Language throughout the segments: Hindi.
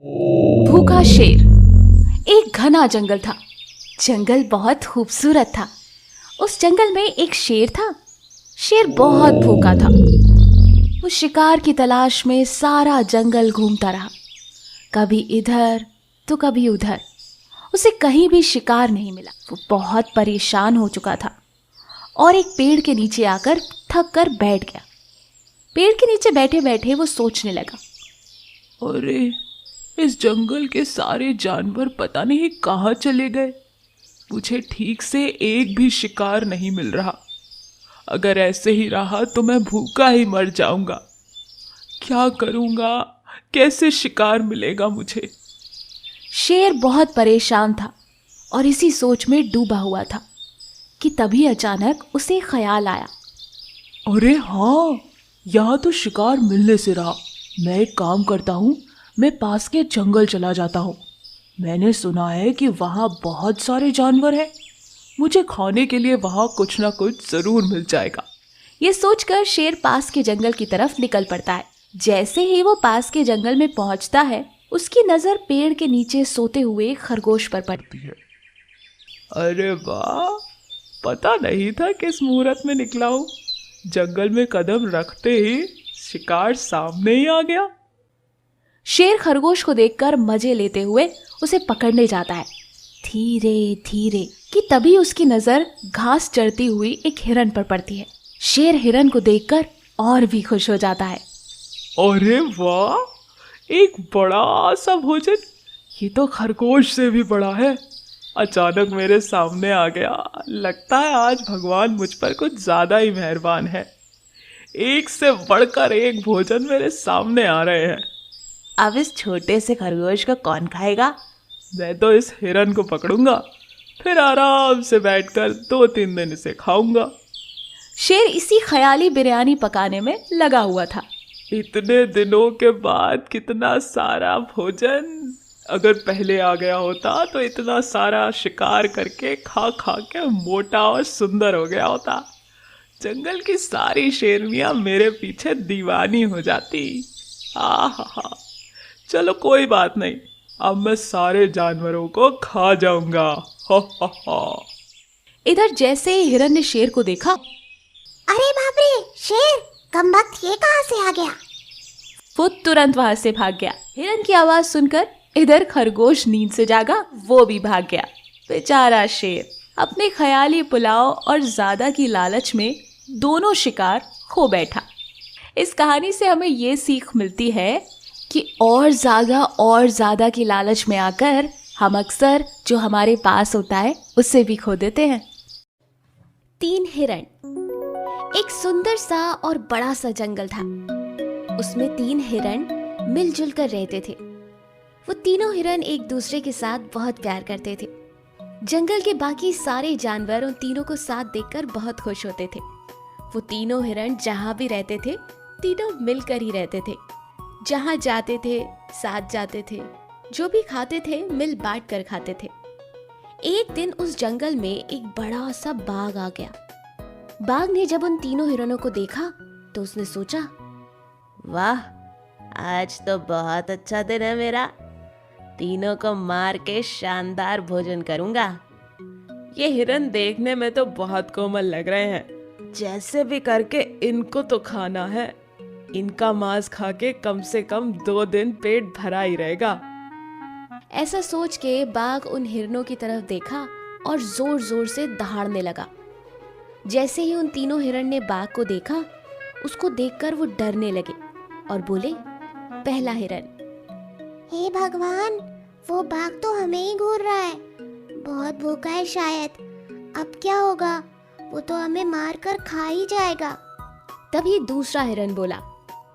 भूखा शेर। एक घना जंगल था। जंगल बहुत खूबसूरत था। उस जंगल में एक शेर था। शेर बहुत भूखा था। वो शिकार की तलाश में सारा जंगल घूमता रहा, कभी इधर तो कभी उधर। उसे कहीं भी शिकार नहीं मिला। वो बहुत परेशान हो चुका था और एक पेड़ के नीचे आकर थक कर बैठ गया। पेड़ के नीचे बैठे बैठे वो सोचने लगा, अरे, इस जंगल के सारे जानवर पता नहीं कहाँ चले गए। मुझे ठीक से एक भी शिकार नहीं मिल रहा। अगर ऐसे ही रहा तो मैं भूखा ही मर जाऊंगा। क्या करूंगा? कैसे शिकार मिलेगा मुझे? शेर बहुत परेशान था और इसी सोच में डूबा हुआ था कि तभी अचानक उसे ख्याल आया। अरे हाँ, यहाँ तो शिकार मिलने से रहा। मैं एक काम करता हूँ, मैं पास के जंगल चला जाता हूँ। मैंने सुना है कि वहाँ बहुत सारे जानवर हैं। मुझे खाने के लिए वहाँ कुछ ना कुछ जरूर मिल जाएगा। ये सोचकर शेर पास के जंगल की तरफ निकल पड़ता है। जैसे ही वो पास के जंगल में पहुंचता है, उसकी नजर पेड़ के नीचे सोते हुए एक खरगोश पर पड़ती है। अरे वाह, पता नहीं था किस मुहूर्त में निकला हूँ। जंगल में कदम रखते ही शिकार सामने ही आ गया। शेर खरगोश को देखकर मजे लेते हुए उसे पकड़ने जाता है, धीरे धीरे। कि तभी उसकी नजर घास चरती हुई एक हिरन पर पड़ती है। शेर हिरन को देखकर और भी खुश हो जाता है। अरे वाह, एक बड़ा सा भोजन! ये तो खरगोश से भी बड़ा है। अचानक मेरे सामने आ गया। लगता है आज भगवान मुझ पर कुछ ज्यादा ही मेहरबान है। एक से बढ़कर एक भोजन मेरे सामने आ रहे हैं। अब इस छोटे से खरगोश को कौन खाएगा? मैं तो इस हिरन को पकड़ूंगा, फिर आराम से बैठकर 2-3 दिन इसे खाऊंगा। शेर इसी ख्याली बिरयानी पकाने में लगा हुआ था। इतने दिनों के बाद कितना सारा भोजन! अगर पहले आ गया होता तो इतना सारा शिकार करके खा खा के मोटा और सुंदर हो गया होता। जंगल की सारी शेरनियां मेरे पीछे दीवानी हो जाती। आहा, चलो कोई बात नहीं, अब मैं सारे जानवरों को खा जाऊंगा। हा हा हा। इधर जैसे ही हिरन ने शेर को देखा, अरे बाप रे, शेर कमबख्त ये कहाँ से आ गया? वो तुरंत वहां से भाग गया। हिरन की आवाज सुनकर इधर खरगोश नींद से जागा, वो भी भाग गया। बेचारा शेर अपने ख्याली पुलाव और ज्यादा की लालच में दोनों शिकार खो बैठा। इस कहानी से हमें ये सीख मिलती है कि और ज्यादा की लालच में आकर हम अक्सर जो हमारे पास होता है उससे भी खो देते हैं। 3 हिरण। एक सुंदर सा और बड़ा सा जंगल था। उसमें 3 हिरण मिलजुल कर रहते थे। वो तीनों हिरण एक दूसरे के साथ बहुत प्यार करते थे। जंगल के बाकी सारे जानवर उन तीनों को साथ देखकर बहुत खुश होते थे। वो तीनों हिरण जहाँ भी रहते थे, तीनों मिलकर ही रहते थे। जहाँ जाते थे साथ जाते थे, जो भी खाते थे मिल बांट कर खाते थे। एक दिन उस जंगल में एक बड़ा सा बाघ आ गया। बाघ ने जब उन तीनों हिरणों को देखा तो उसने सोचा, वाह, आज तो बहुत अच्छा दिन है मेरा। तीनों को मार के शानदार भोजन करूंगा। ये हिरन देखने में तो बहुत कोमल लग रहे हैं। जैसे भी करके इनको तो खाना है। इनका मांस खा के कम से कम 2 दिन पेट भरा ही रहेगा। ऐसा सोच के बाघ उन हिरणों की तरफ देखा और जोर जोर से दहाड़ने लगा। जैसे ही उन तीनों हिरण ने बाघ को देखा, उसको देखकर वो डरने लगे और बोले, पहला हिरन, हे भगवान, वो बाघ तो हमें ही घूर रहा है। बहुत भूखा है शायद। अब क्या होगा? वो तो हमें मार कर खा ही जाएगा। तभी दूसरा हिरन बोला,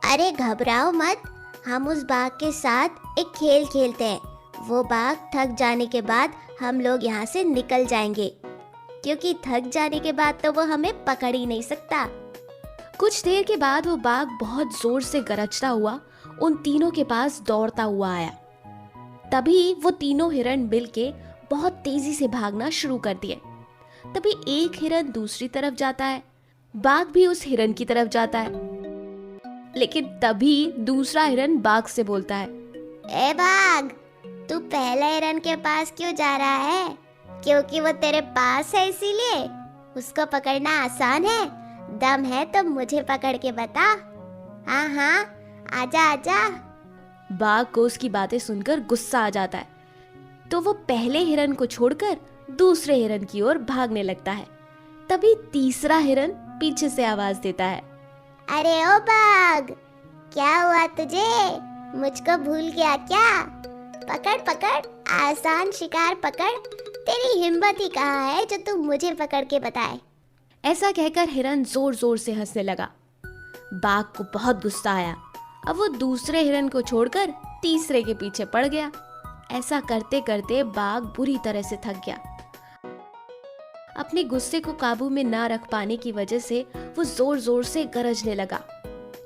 अरे घबराओ मत, हम उस बाघ के साथ एक खेल खेलते हैं। वो बाघ थक जाने के बाद हम लोग यहाँ से निकल जाएंगे, क्योंकि थक जाने के बाद तो वो हमें पकड़ ही नहीं सकता। कुछ देर के बाद वो बाघ बहुत जोर से गरजता हुआ उन तीनों के पास दौड़ता हुआ आया। तभी वो तीनों हिरण मिलके बहुत तेजी से भागना शुरू कर दिए। तभी एक हिरन दूसरी तरफ जाता है, बाघ भी उस हिरन की तरफ जाता है। लेकिन तभी दूसरा हिरन बाघ से बोलता है, ए बाघ, तू पहले हिरन के पास क्यों जा रहा है? क्योंकि वो तेरे पास है इसीलिए? उसको पकड़ना आसान है? दम है तो मुझे पकड़ के बता। हाँ हाँ, आजा आजा। बाघ को उसकी बातें सुनकर गुस्सा आ जाता है, तो वो पहले हिरन को छोड़कर दूसरे हिरन की ओर भागने लगता है। तभी तीसरा हिरन पीछे से आवाज देता है, अरे ओ बाघ, क्या हुआ तुझे? मुझको भूल गया क्या? पकड़ पकड़, आसान शिकार पकड़। तेरी हिम्मत ही कहाँ है जो तू मुझे पकड़ के बताए? ऐसा कहकर हिरन जोर जोर से हंसने लगा। बाघ को बहुत गुस्सा आया। अब वो दूसरे हिरन को छोड़कर तीसरे के पीछे पड़ गया। ऐसा करते करते बाघ बुरी तरह से थक गया। अपने गुस्से को काबू में ना रख पाने की वजह से वो जोर जोर से गरजने लगा।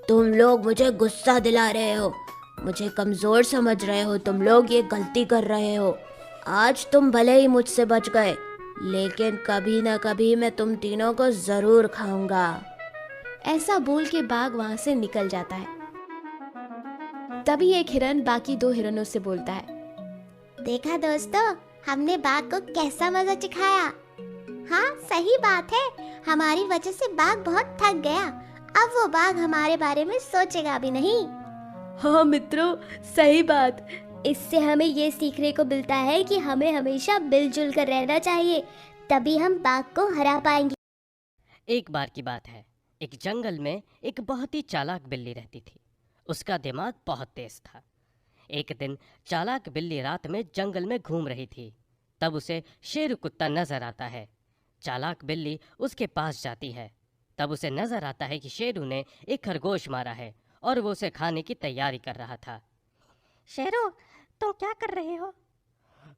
तुम लोग मुझे गुस्सा दिला रहे हो, मुझे कमजोर समझ रहे हो, तुम लोग ये गलती कर रहे हो। आज तुम भले ही मुझसे बच गए, लेकिन कभी ना कभी मैं तुम तीनों को जरूर खाऊंगा। ऐसा बोल के बाघ वहां से निकल जाता है। तभी एक हिरन बाकी दो हिरनों से बोलता है, देखा दोस्तों, हमने बाघ को कैसा मजा चिखाया। हाँ सही बात है, हमारी वजह से बाघ बहुत थक गया। अब वो बाघ हमारे बारे में सोचेगा भी नहीं। हाँ मित्रों, सही बात। इससे हमें ये सीखने को मिलता है कि हमें हमेशा मिलजुल कर रहना चाहिए, तभी हम बाघ को हरा पाएंगे। एक बार की बात है, एक जंगल में एक बहुत ही चालाक बिल्ली रहती थी। उसका दिमाग बहुत तेज था। एक दिन चालाक बिल्ली रात में जंगल में घूम रही थी। तब उसे शेर कुत्ता नजर आता है। चालाक बिल्ली उसके पास जाती है। तब उसे नजर आता है कि शेरू ने एक खरगोश मारा है और वो उसे खाने की तैयारी कर रहा था। शेरू, तुम क्या कर रहे हो?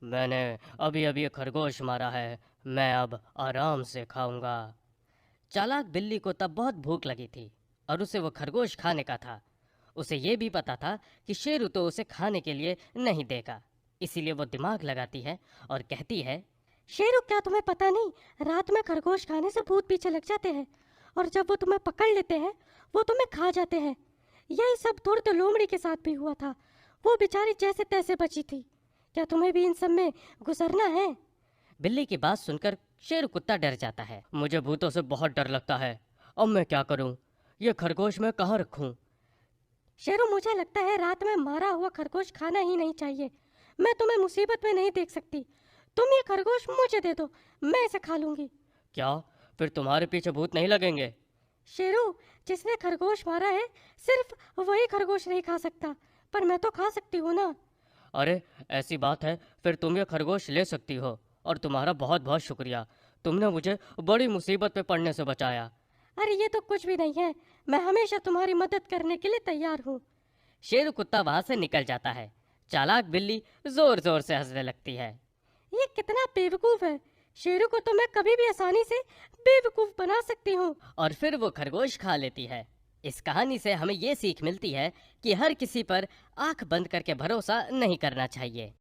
मैंने अभी अभी एक खरगोश मारा है, मैं अब आराम से खाऊंगा। चालाक बिल्ली को तब बहुत भूख लगी थी और उसे वो खरगोश खाने का था। उसे ये भी पता था कि शेरू तो उसे खाने के लिए नहीं देगा, इसीलिए वो दिमाग लगाती है और कहती है, शेरू क्या तुम्हें पता नहीं, रात में खरगोश खाने से भूत पीछे लग जाते हैं और जब वो तुम्हें पकड़ लेते हैं वो तुम्हें खा जाते हैं। यही सब धुर्त लोमड़ी के साथ भी हुआ था, वो बेचारी जैसे तैसे बची थी। क्या तुम्हें भी इन सब में गुजरना है? बिल्ली की बात सुनकर शेरू कुत्ता डर जाता है। मुझे भूतों से बहुत डर लगता है, अब मैं क्या करूं? ये खरगोश मैं कहाँ रखूं? शेरू, मुझे लगता है रात में मारा हुआ खरगोश खाना ही नहीं चाहिए। मैं तुम्हें मुसीबत में नहीं देख सकती। तुम ये खरगोश मुझे दे दो, मैं इसे खा लूंगी। क्या फिर तुम्हारे पीछे भूत नहीं लगेंगे? शेरू, जिसने खरगोश मारा है सिर्फ वही खरगोश नहीं खा सकता, पर मैं तो खा सकती हूँ ना। अरे ऐसी बात है, फिर तुम ये खरगोश ले सकती हो और तुम्हारा बहुत बहुत शुक्रिया, तुमने मुझे बड़ी मुसीबत में पड़ने से बचाया। अरे ये तो कुछ भी नहीं है, मैं हमेशा तुम्हारी मदद करने के लिए तैयार हूँ। शेरू कुत्ता वहां से निकल जाता है। चालाक बिल्ली जोर जोर से हंसने लगती है। ये कितना बेवकूफ है, शेरू को तो मैं कभी भी आसानी से बेवकूफ बना सकती हूँ। और फिर वो खरगोश खा लेती है। इस कहानी से हमें ये सीख मिलती है कि हर किसी पर आंख बंद करके भरोसा नहीं करना चाहिए।